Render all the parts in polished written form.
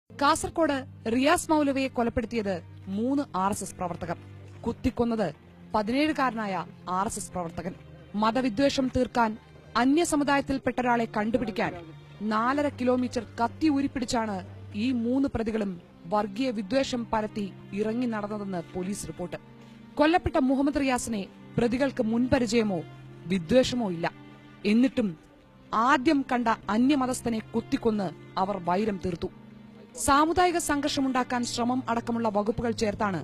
കാസർകോട് റിയാസ് മൌലവിയെ കൊലപ്പെടുത്തിയത് 3 RSS പ്രവർത്തകർ. കുത്തിക്കൊന്നത് 17കാരനായ RSS പ്രവർത്തകൻ. മതവിദ്വേഷം തീർക്കാൻ അന്യസമുദായത്തിൽപ്പെട്ട ഒരാളെ കണ്ടുപിടിക്കാൻ 4.5 കിലോമീറ്റർ കത്തി ഊരിപ്പിടിച്ചാണ് ഈ 3 പ്രതികളും വർഗീയ വിദ്വേഷം പരത്തി ഇറങ്ങി നടന്നതെന്ന് പോലീസ് റിപ്പോർട്ട്. കൊല്ലപ്പെട്ട മുഹമ്മദ് റിയാസിനെ പ്രതികൾക്ക് മുൻപരിചയമോ വിദ്വേഷമോ ഇല്ല. എന്നിട്ടും ആദ്യം കണ്ട അന്യമതസ്ഥനെ കുത്തിക്കൊന്ന് അവർ വൈരം തീർത്തു. സാമുദായിക സംഘർഷമുണ്ടാക്കാൻ ശ്രമം അടക്കമുള്ള വകുപ്പുകൾ ചേർത്താണ്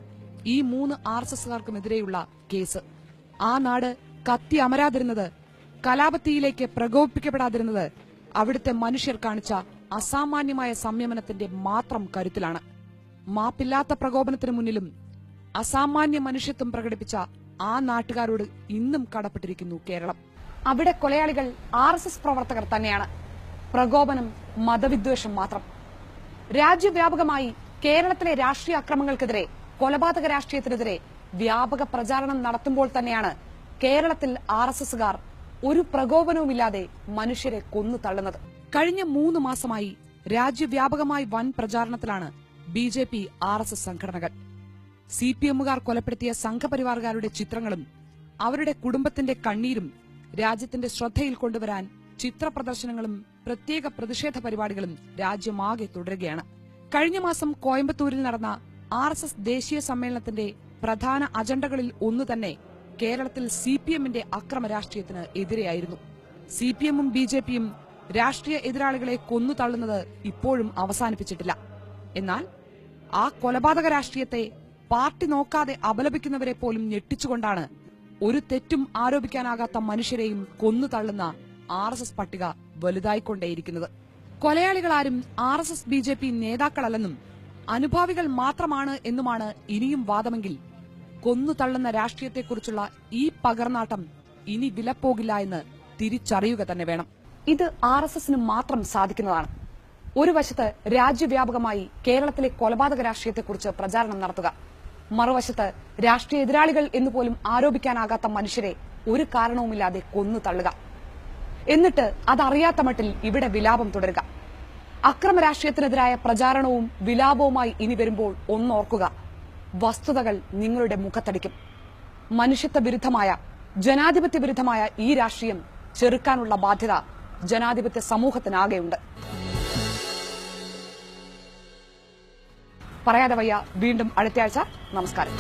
ഈ 3 RSSകാർക്കുമെതിരെയുള്ള കേസ്. ആ നാട് കത്തി അമരാതിരുന്നത്, കലാപത്തിയിലേക്ക് പ്രകോപിപ്പിക്കപ്പെടാതിരുന്നത് അവിടുത്തെ മനുഷ്യർ കാണിച്ച അസാമാന്യമായ സംയമനത്തിന്റെ മാത്രം കരുത്തിലാണ്. മാപ്പില്ലാത്ത പ്രകോപനത്തിനു മുന്നിലും അസാമാന്യ മനുഷ്യത്വം പ്രകടിപ്പിച്ച ആ നാട്ടുകാരോട് ഇന്നും കടപ്പെട്ടിരിക്കുന്നു കേരളം. അവിടെ കൊലയാളികൾ RSS പ്രവർത്തകർ തന്നെയാണ്. പ്രകോപനം മതവിദ്വേഷം മാത്രം. രാജ്യവ്യാപകമായി കേരളത്തിലെ രാഷ്ട്രീയ അക്രമങ്ങൾക്കെതിരെ, കൊലപാതക രാഷ്ട്രീയത്തിനെതിരെ വ്യാപക പ്രചാരണം നടത്തുമ്പോൾ തന്നെയാണ് കേരളത്തിൽ RSSകാർ ഒരു പ്രകോപനവുമില്ലാതെ മനുഷ്യരെ കൊന്നു തള്ളുന്നത്. കഴിഞ്ഞ 3 മാസമായി രാജ്യവ്യാപകമായി വൻ പ്രചാരണത്തിലാണ് BJP RSS സംഘടനകൾ. CPMകാർ കൊലപ്പെടുത്തിയ സംഘപരിവാറുകാരുടെ ചിത്രങ്ങളും അവരുടെ കുടുംബത്തിന്റെ കണ്ണീരും രാജ്യത്തിന്റെ ശ്രദ്ധയിൽ കൊണ്ടുവരാൻ ചിത്രപ്രദർശനങ്ങളും പ്രത്യേക പ്രതിഷേധ പരിപാടികളും രാജ്യമാകെ തുടരുകയാണ്. കഴിഞ്ഞ മാസം കോയമ്പത്തൂരിൽ നടന്ന RSS ദേശീയ സമ്മേളനത്തിന്റെ പ്രധാന അജണ്ടകളിൽ ഒന്നു തന്നെ കേരളത്തിൽ CPMന്റെ അക്രമ രാഷ്ട്രീയത്തിന് എതിരെയായിരുന്നു. CPMും BJPയും രാഷ്ട്രീയ എതിരാളികളെ കൊന്നു തള്ളുന്നത് ഇപ്പോഴും അവസാനിപ്പിച്ചിട്ടില്ല. എന്നാൽ ആ കൊലപാതക രാഷ്ട്രീയത്തെ പാർട്ടി നോക്കാതെ അപലപിക്കുന്നവരെ പോലും ഞെട്ടിച്ചുകൊണ്ടാണ് ഒരു തെറ്റും ആരോപിക്കാനാകാത്ത മനുഷ്യരെയും കൊന്നു തള്ളുന്ന RSS പട്ടിക വലുതായിക്കൊണ്ടേയിരിക്കുന്നത്. കൊലയാളികളാരും RSS BJP നേതാക്കളല്ലെന്നും അനുഭാവികൾ മാത്രമാണ് എന്നുമാണ് ഇനിയും വാദമെങ്കിൽ കൊന്നു തള്ളുന്ന രാഷ്ട്രീയത്തെക്കുറിച്ചുള്ള ഈ പകർനാട്ടം ഇനി വിലപ്പോകില്ല എന്ന് തിരിച്ചറിയുക തന്നെ വേണം. ഇത് RSSന് മാത്രം സാധിക്കുന്നതാണ്. ഒരു വശത്ത് രാജ്യവ്യാപകമായി കേരളത്തിലെ കൊലപാതക രാഷ്ട്രീയത്തെക്കുറിച്ച് പ്രചാരണം നടത്തുക, മറുവശത്ത് രാഷ്ട്രീയ എതിരാളികൾ എന്നുപോലും ആരോപിക്കാനാകാത്ത മനുഷ്യരെ ഒരു കാരണവുമില്ലാതെ കൊന്നു തള്ളുക. എന്നിട്ട് അതറിയാത്ത മട്ടിൽ ഇവിടെ വിലാപം തുടരുക. അക്രമ രാഷ്ട്രീയത്തിനെതിരായ പ്രചാരണവും വിലാപവുമായി ഇനി വരുമ്പോൾ ഒന്നോർക്കുക, വസ്തുതകൾ നിങ്ങളുടെ മുഖത്തടിക്കും. മനുഷ്യത്വ വിരുദ്ധമായ, ജനാധിപത്യ വിരുദ്ധമായ ഈ രാഷ്ട്രീയം ചെറുക്കാനുള്ള ബാധ്യത ജനാധിപത്യ സമൂഹത്തിനാകെയുണ്ട്. പറയാതെ വയ്യ വീണ്ടും അടുത്തയാഴ്ച. നമസ്കാരം.